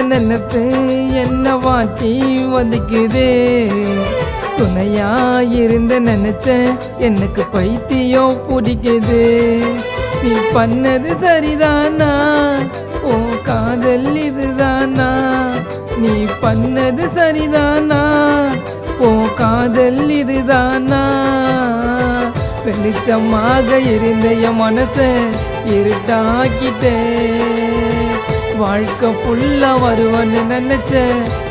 நினைப்பு என்ன வாட்டி வலிக்குது. துணையா இருந்த நினைச்ச எனக்கு பைத்தியம் பிடிக்குது. நீ பண்ணது சரிதானா, ஓ காதல் இதுதானா. நீ பண்ணது சரிதானா, ஓ காதல் இதுதானா. வெளிச்சமாக இருந்த என் மனச இருட்டாக்கிட்டே. வாழ்க்கை ஃபுல்லா வருவன்னு நினைச்ச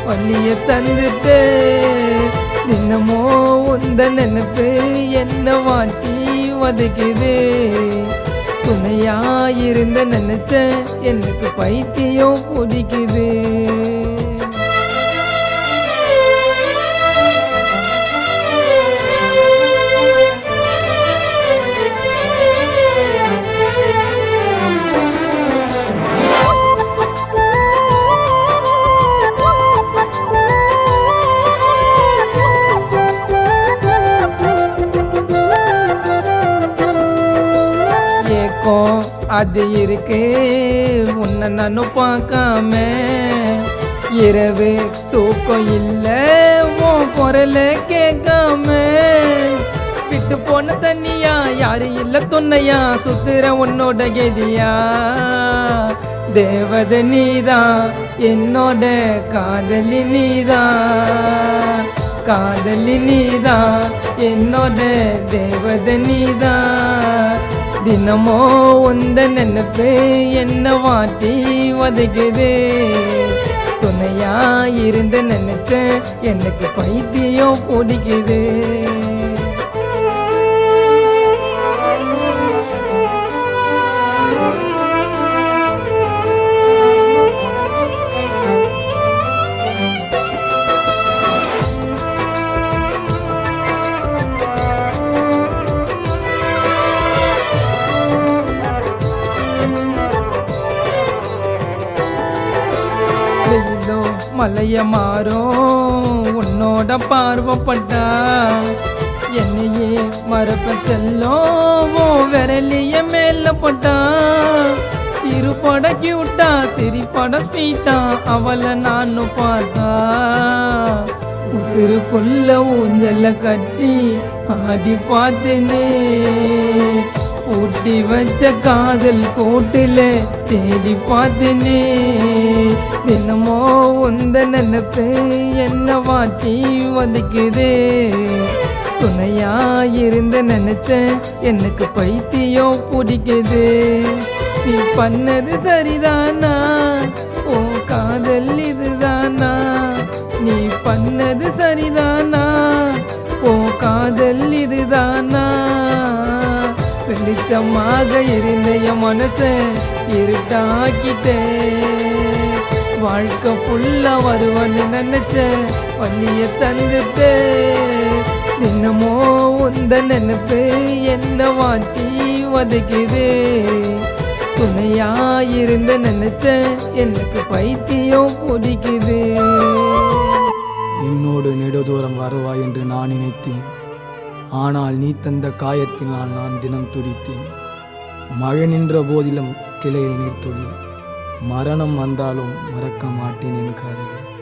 வள்ளிய தந்துட்டே. தினமோ உந்த நினைப்பு என்ன வாட்டி வதைக்குது. துணையா இருந்த நினைச்ச எனக்கு பைத்தியம் பிடிக்குது. அது இருக்கு உன்னை நானும் பார்க்காம. இரவு தூக்கம் இல்லை உன் குரல கேட்காம. விட்டு போன தண்ணியா யாரு இல்ல துணையா, சுத்துற உன்னோட கெதியா. தேவதை நீதான் என்னோட காதலி நீதான். காதலி நீதான் என்னோட தேவதை நீதான். தினமோ உந்த நினைப்பு என்ன வாட்டி வதைக்குது. துணையா இருந்து நினைச்ச எனக்கு பைத்தியம் பிடிக்குது. மலைய மாறும் உன்னோட பார்வப்பட்டா. என்னையே மரப்ப செல்லும் விரலிய மேல போட்டா. இருபட கியூட்டா சிரிப்பட ஸ்வீட்டா அவளை நானும் பார்த்தா. உசுருக்குள்ள ஊஞ்சல கட்டி ஆடி பார்த்தேனே. ஊட்டி வச்ச காதல் கோட்டில தேடி பார்த்தேனே. தினமோ உந்த நினைப்பு என்ன வாட்டி வதைக்குது. துணையா இருந்த நினைச்ச எனக்கு பைத்தியம் பிடிக்குது. நீ பண்ணது சரிதானா, ஓ காதல் இதுதானா. நீ பண்ணது சரிதானா, ஓ காதல் இதுதானா. வெளிச்சமாக இருந்த என் மனச இருட்டாக்கிட்டே. வாழ்க்கை ஃபுல்லா வருவன்னு நினைச்ச வள்ளிய தந்துட்டே. தினமோ உந்த நினைப்பு என்ன வாட்டி வதைக்குது. துணையா இருந்த நினைச்ச எனக்கு பைத்தியம் பிடிக்குது. என்னோடு நெடுதூரம் வருவாய் என்று நான் நினைத்தேன். ஆனால் நீ தந்த காயத்தினால் நான் தினம் துடித்தேன். மழை நின்ற போதிலும் கிளையில் நீர் துளி. மரணம் வந்தாலும் மறக்க மாட்டேன் என் காதலி.